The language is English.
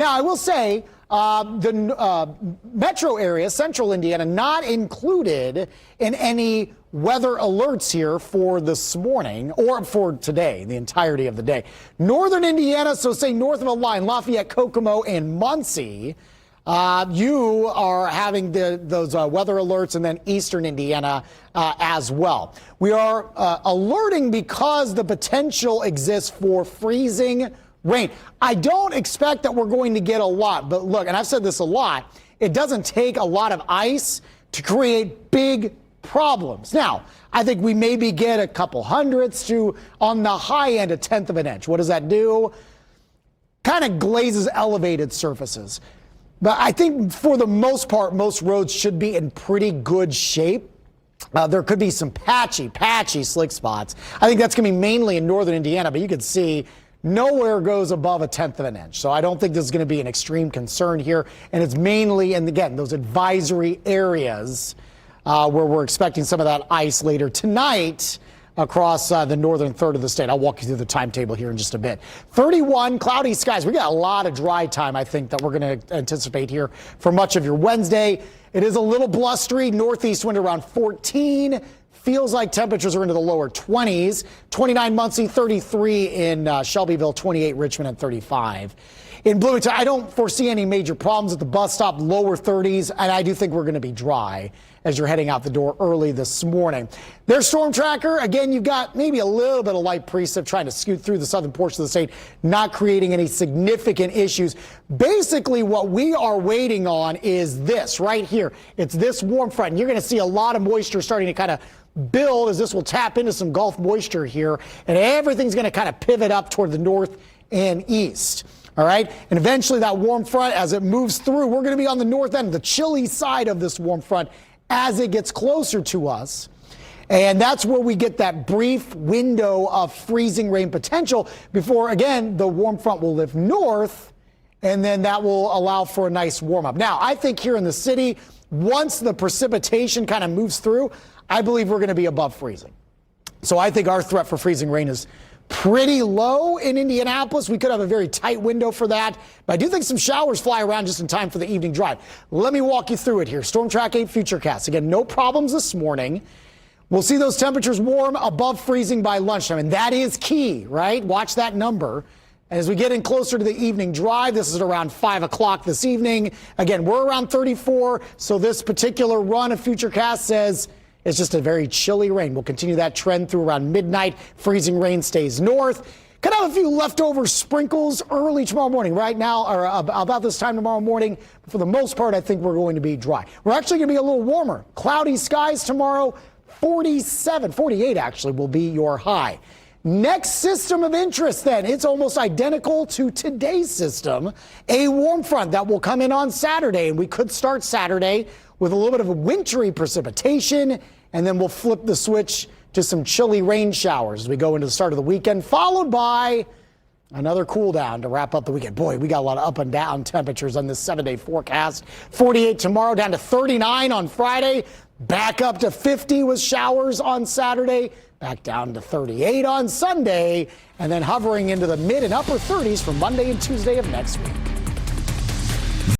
Now, I will say the metro area, central Indiana, not included in any weather alerts here for this morning or for today, the entirety of the day. Northern Indiana, so say north of a line, Lafayette, Kokomo, and Muncie, you are having those weather alerts, and then eastern Indiana as well. We are alerting because the potential exists for freezing rain. I don't expect that we're going to get a lot, but look, and I've said this a lot, it doesn't take a lot of ice to create big problems. Now, I think we maybe get a couple hundredths to, on the high end, a tenth of an inch. What does that do? Kind of glazes elevated surfaces. But I think for the most part, most roads should be in pretty good shape. There could be some patchy slick spots. I think that's going to be mainly in northern Indiana, but you can see nowhere goes above a tenth of an inch. So I don't think this is going to be an extreme concern here. And it's mainly in, again, those advisory areas where we're expecting some of that ice later tonight across the northern third of the state. I'll walk you through the timetable here in just a bit. 31 cloudy skies. We got a lot of dry time, I think, that we're going to anticipate here for much of your Wednesday. It is a little blustery. Northeast wind around 14. Feels like temperatures are into the lower 20s. 29 Muncie, 33 in Shelbyville, 28 Richmond, and 35. In Bloomington, I don't foresee any major problems at the bus stop, lower 30s, and I do think we're going to be dry as you're heading out the door early this morning. Their storm tracker, again, you've got maybe a little bit of light precip trying to scoot through the southern portion of the state, not creating any significant issues. Basically, what we are waiting on is this right here. It's this warm front. And you're going to see a lot of moisture starting to kind of build as this will tap into some Gulf moisture here, and everything's going to kind of pivot up toward the north and east. All right. And eventually that warm front, as it moves through, we're going to be on the north end, the chilly side of this warm front as it gets closer to us. And that's where we get that brief window of freezing rain potential before, again, the warm front will lift north, and then that will allow for a nice warm up. Now, I think here in the city, once the precipitation kind of moves through, I believe we're going to be above freezing. So I think our threat for freezing rain is pretty low in Indianapolis. We could have a very tight window for that, but I do think some showers fly around just in time for the evening drive. Let me walk you through it here. Storm Track 8 Futurecast. Again, no problems this morning. We'll see those temperatures warm above freezing by lunchtime, and that is key, right? Watch that number. As we get in closer to the evening drive, this is around 5 o'clock this evening. Again, we're around 34, so this particular run of Futurecast says it's just a very chilly rain. We'll continue that trend through around midnight. Freezing rain stays north. Could have a few leftover sprinkles early tomorrow morning. Right now, or about this time tomorrow morning. But for the most part, I think we're going to be dry. We're actually going to be a little warmer. Cloudy skies tomorrow. 47, 48 actually will be your high. Next system of interest then, it's almost identical to today's system. A warm front that will come in on Saturday, and we could start Saturday with a little bit of a wintry precipitation, and then we'll flip the switch to some chilly rain showers as we go into the start of the weekend, followed by another cool down to wrap up the weekend. Boy, we got a lot of up and down temperatures on this 7-day forecast. 48 tomorrow, down to 39 on Friday, back up to 50 with showers on Saturday, back down to 38 on Sunday, and then hovering into the mid and upper 30s for Monday and Tuesday of next week.